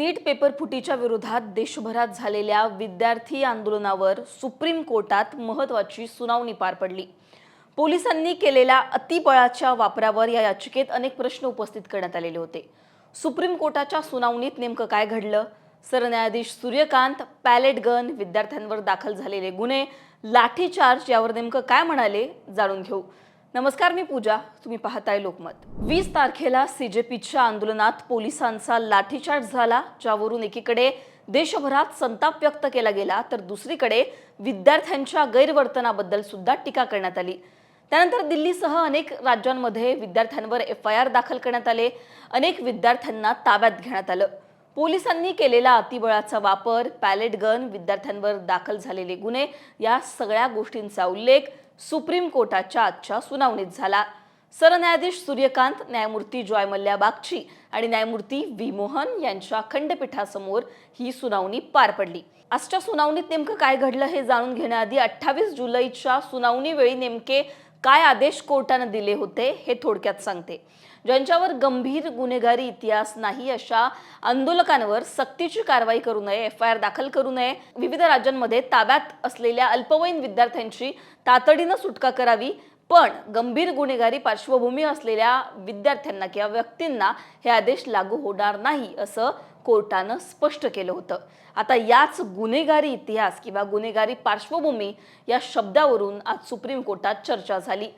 नीट paper फुटीच्या विरोधात देशभरात झालेल्या विद्यार्थी आंदोलनावर सुप्रीम कोर्टात महत्त्वाची सुनावणी पार पडली। पोलिसांनी केलेल्या अतिबळाच्या वापरावर या याचिकेत अनेक प्रश्न उपस्थित करण्यात आलेले होते। सुप्रीम कोर्टाच्या सुनावणीत नेमकं काय घडलं? सरन्यायाधीश सूर्यकांत, पॅलेट गन, विद्यार्थ्यांवर दाखल झालेले गुन्हे, लाठीचार्ज यावर नेमकं काय म्हणाले जाणून घेऊ। नमस्कार, मी पूजा, तुम्ही पाहताय लोकमत। 20 तारखेला सीजेपीच्या आंदोलनात पोलिसांचा लाठीचार्ज झाला, ज्यावरून एकीकडे देशभरात संताप व्यक्त केला गेला तर दुसरीकडे विद्यार्थ्यांच्या गैरवर्तनाबद्दल सुद्धा टीका करण्यात आली। त्यानंतर दिल्लीसह अनेक राज्यांमध्ये विद्यार्थ्यांवर FIR दाखल करण्यात आले, अनेक विद्यार्थ्यांना ताब्यात घेण्यात आलं। पोलिसांनी केलेला अतिबळाचा वापर, पॅलेट गन, विद्यार्थ्यांवर दाखल झालेले गुन्हे या सगळ्या गोष्टींचा उल्लेख सुप्रीम कोर्टाच्या आजच्या सुनावणीत झाला। सरन्यायाधीश सूर्यकांत, न्यायमूर्ती जॉय मल्ल्या बागची आणि न्यायमूर्ती V मोहन यांच्या खंडपीठासमोर ही सुनावणी पार पडली। आजच्या सुनावणीत नेमकं काय घडलं हे जाणून घेण्याआधी 28 जुलैच्या सुनावणीवेळी नेमके काय आदेश कोर्टाने दिले होते हे थोडक्यात सांगते। ज्यांच्यावर गंभीर गुन्हेगारी इतिहास नाही अशा आंदोलकांवर सक्तीची कारवाई करू नये, FIR दाखल करू नये, विविध राज्यांमध्ये ताब्यात असलेल्या अल्पवयीन विद्यार्थ्यांची तातडीने सुटका करावी, पण गंभीर गुन्हेगारी पार्श्वभूमी असलेल्या विद्यार्थ्यांना किंवा व्यक्तींना हे आदेश लागू होणार नाही असं कोर्टानं स्पष्ट केलं होतं। आता याच गुन्हेगारी इतिहास किंवा गुन्हेगारी पार्श्वभूमी या शब्दावरून आज सुप्रीम कोर्टात चर्चा झाली।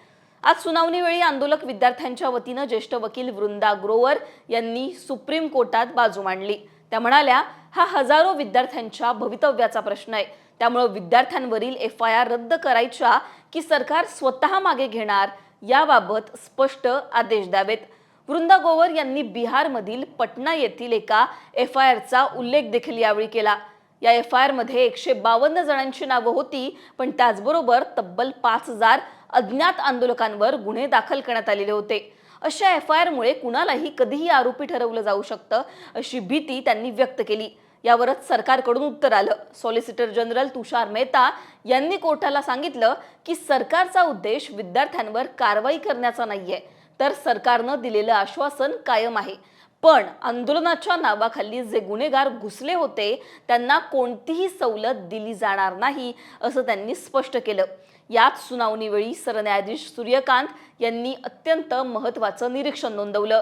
आज सुनावणीवेळी आंदोलक विद्यार्थ्यांच्या वतीनं ज्येष्ठ वकील वृंदा ग्रोवर यांनी सुप्रीम कोर्टात बाजू मांडली। त्या म्हणाल्या, हा हजारो विद्यार्थ्यांच्या भवितव्याचा प्रश्न आहे, त्यामुळे विद्यार्थ्यांवरील FIR रद्द करायच्या की सरकार स्वतः मागे घेणार याबाबत स्पष्ट आदेश द्यावेत। वृंदा ग्रोवर यांनी बिहारमधील पटना येथील एका FIRचा उल्लेख देखील यावेळी केला। या FIR मध्ये 152 जणांची नावं होती, पण त्याचबरोबर तब्बल 5000 अज्ञात आंदोलकांवर गुन्हे दाखल करण्यात आलेले होते। अशा FIR मुळे कुणालाही कधीही आरोपी ठरवलं जाऊ शकतं अशी भीती त्यांनी व्यक्त केली। यावरच सरकारकडून उत्तर आलं। सॉलिसिटर जनरल तुषार मेहता यांनी कोर्टाला सांगितलं की सरकारचा उद्देश विद्यार्थ्यांवर कारवाई करण्याचा नाहीये, तर सरकारनं दिलेलं आश्वासन कायम आहे, पण आंदोलनाच्या नावाखाली जे गुन्हेगार घुसले होते त्यांना कोणतीही सवलत दिली जाणार नाही असं त्यांनी स्पष्ट केलं। याच सुनावणीवेळी सरन्यायाधीश सूर्यकांत यांनी अत्यंत महत्त्वाचं निरीक्षण नोंदवलं।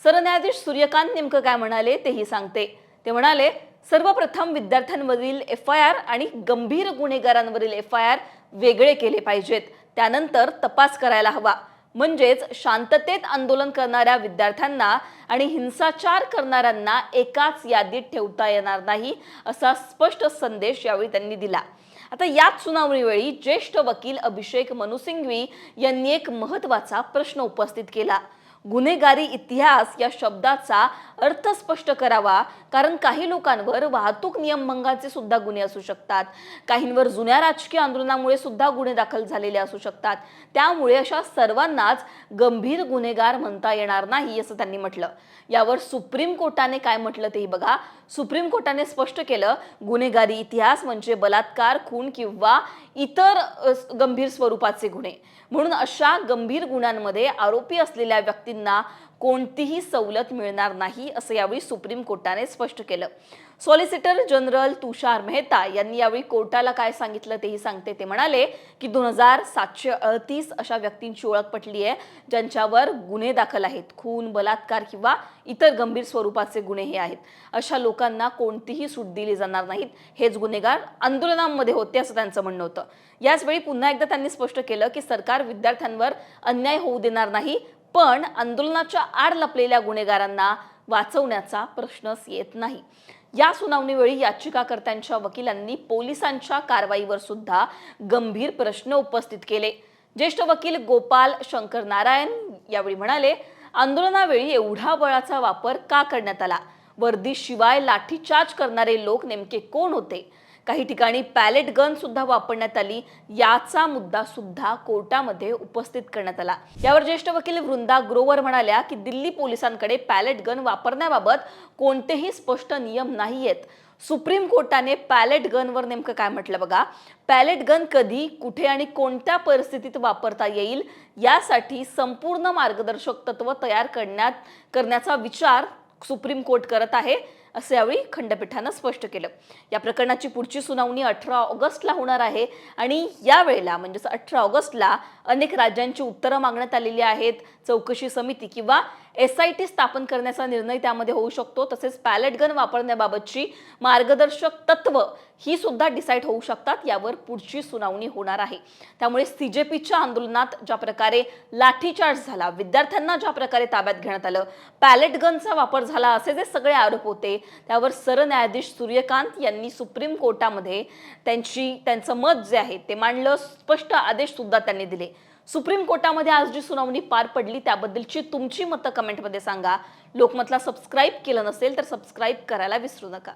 सरन्यायाधीश सूर्यकांत नेमकं काय म्हणाले तेही सांगते। ते म्हणाले, सर्वप्रथम विद्यार्थ्यांवरील FIR आणि गंभीर गुन्हेगारांवरील FIR वेगळे केले पाहिजेत, त्यानंतर तपास करायला हवा। म्हणजेच शांततेत आंदोलन करणाऱ्या विद्यार्थ्यांना आणि हिंसाचार करणाऱ्यांना एकाच यादीत ठेवता येणार नाही असा स्पष्ट संदेश यावेळी त्यांनी दिला। आता याच सुनावणीवेळी ज्येष्ठ वकील अभिषेक मनु सिंघवी यांनी एक महत्त्वाचा प्रश्न उपस्थित केला। गुन्हेगारी इतिहास या शब्दाचा अर्थ स्पष्ट करावा, कारण काही लोकांवर वाहतूक नियमभंगाचे सुद्धा गुन्हे असू शकतात, काहींवर जुन्या राजकीय आंदोलनामुळे सुद्धा गुन्हे दाखल झालेले असू शकतात, त्यामुळे अशा सर्वांनाच गंभीर गुन्हेगार म्हणता येणार नाही असं त्यांनी म्हटलं। यावर सुप्रीम कोर्टाने काय म्हटलं तेही बघा। सुप्रीम कोर्टाने स्पष्ट केलं, गुन्हेगारी इतिहास म्हणजे बलात्कार, खून किंवा इतर गंभीर स्वरूपाचे गुन्हे, म्हणून अशा गंभीर गुन्ह्यांमध्ये आरोपी असलेल्या व्यक्तींना कोणतीही सवलत मिळणार नाही असं यावेळी सुप्रीम कोर्टाने स्पष्ट केलं। सॉलिसिटर जनरल तुषार मेहता यांनी यावेळी कोर्टाला काय सांगितलं तेही सांगते। ते म्हणाले की 2738 अशा व्यक्तींची ओळख पटली आहे ज्यांच्यावर गुन्हे दाखल आहेत, खून, बलात्कार किंवा इतर गंभीर स्वरूपाचे गुन्हे हे आहेत। अशा लोकांना कोणतीही सूट दिली जाणार नाहीत, हेच गुन्हेगार आंदोलनांमध्ये होते असं त्यांचं म्हणणं होतं। याचवेळी पुन्हा एकदा त्यांनी स्पष्ट केलं की सरकार विद्यार्थ्यांवर अन्याय होऊ देणार नाही, पण आंदोलनाच्या आड लपलेल्या गुन्हेगारांना वाचवण्याचा प्रश्नच येत नाही। या सुनावणीवेळी याचिकाकर्त्यांच्या वकिलांनी पोलिसांच्या कारवाईवर सुद्धा गंभीर प्रश्न उपस्थित केले। ज्येष्ठ वकील गोपाल शंकर नारायण यावेळी म्हणाले, आंदोलनावेळी एवढा बळाचा वापर का करण्यात आला? वर्दीशिवाय लाठीचार्ज करणारे लोक नेमके कोण होते? काही ठिकाणी पॅलेट गन सुद्धा वापरण्यात आली, याचा मुद्दा सुद्धा कोर्टामध्ये उपस्थित करण्यात आला। यावर ज्येष्ठ वकील वृंदा ग्रोवर म्हणाल्या की दिल्ली पोलिसांकडे पॅलेट गन वापरण्याबाबत कोणतेही स्पष्ट नियम नाहीयेत। सुप्रीम कोर्टाने पॅलेट गनवर नेमकं काय म्हटलं बघा। पॅलेट गन कधी, कुठे आणि कोणत्या परिस्थितीत वापरता येईल यासाठी संपूर्ण मार्गदर्शक तत्व तयार करण्याचा विचार सुप्रीम कोर्ट करत आहे असं यावेळी खंडपीठानं स्पष्ट केलं। या प्रकरणाची पुढची सुनावणी 18 ऑगस्टला होणार आहे आणि यावेळेला म्हणजेच 18 ऑगस्टला अनेक राज्यांची उत्तरं मागण्यात आलेली आहेत। चौकशी समिती किंवा SIT स्थापन करण्याचा निर्णय त्यामध्ये होऊ शकतो। तसेच पॅलेट गन वापरण्याबाबतची मार्गदर्शक तत्व ही सुद्धा डिसाईड होऊ शकतात। यावर पुढची सुनावणी होणार आहे। त्यामुळे CJPच्या आंदोलनात ज्या प्रकारे लाठीचार्ज झाला, विद्यार्थ्यांना ज्या प्रकारे ताब्यात घेण्यात आलं, पॅलेट गनचा वापर झाला असे जे सगळे आरोप होते, त्यावर सरन्यायाधीश सूर्यकांत यांनी सुप्रीम कोर्टामध्ये त्यांचं मत जे आहे ते मांडलं। स्पष्ट आदेश सुद्धा त्यांनी दिले। सुप्रीम कोर्टामध्ये आज जी सुनावणी पार पडली त्याबद्दलची तुमची मतं कमेंटमध्ये सांगा। लोकमतला सबस्क्राईब केलं नसेल तर सबस्क्राईब करायला विसरू नका।